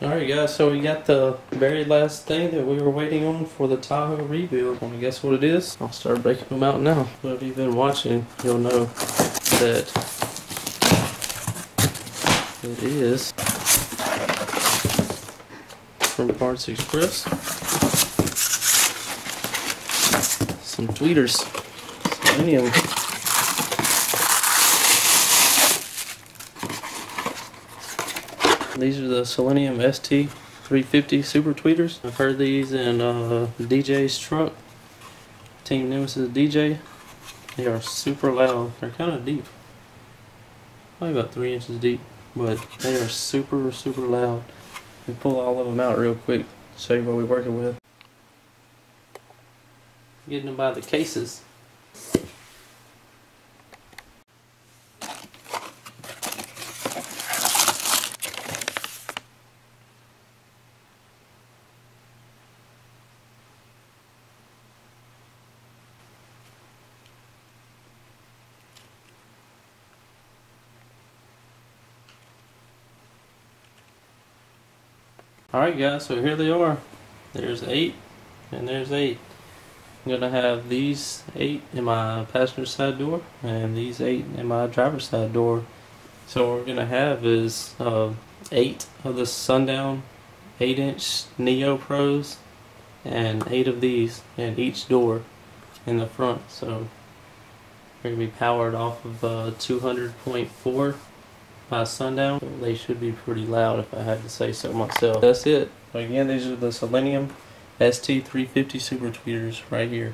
Alright guys, so we got the very last thing that we were waiting on for the Tahoe rebuild. Want to guess what it is? I'll start breaking them out now. If you've been watching, you'll know that it is from Parts Express. Some tweeters. Selenium. These are the Selenium ST350 super tweeters. I've heard these in DJ's truck. Team Nemesis DJ. They are super loud. They're kind of deep. Probably about 3 inches deep. But they are super loud. We pull all of them out real quick to show you what we're working with. Getting them by the cases. Alright guys, so here they are. There's 8 and there's 8. I'm going to have these 8 in my passenger side door and these 8 in my driver's side door. So what we're going to have is 8 of the Sundown 8-inch Neo Pros and 8 of these in each door in the front. So they're going to be powered off of 200.4 by sundown. They should be pretty loud if I had to say so myself. That's it. Again, these are the Selenium ST350 super tweeters right here.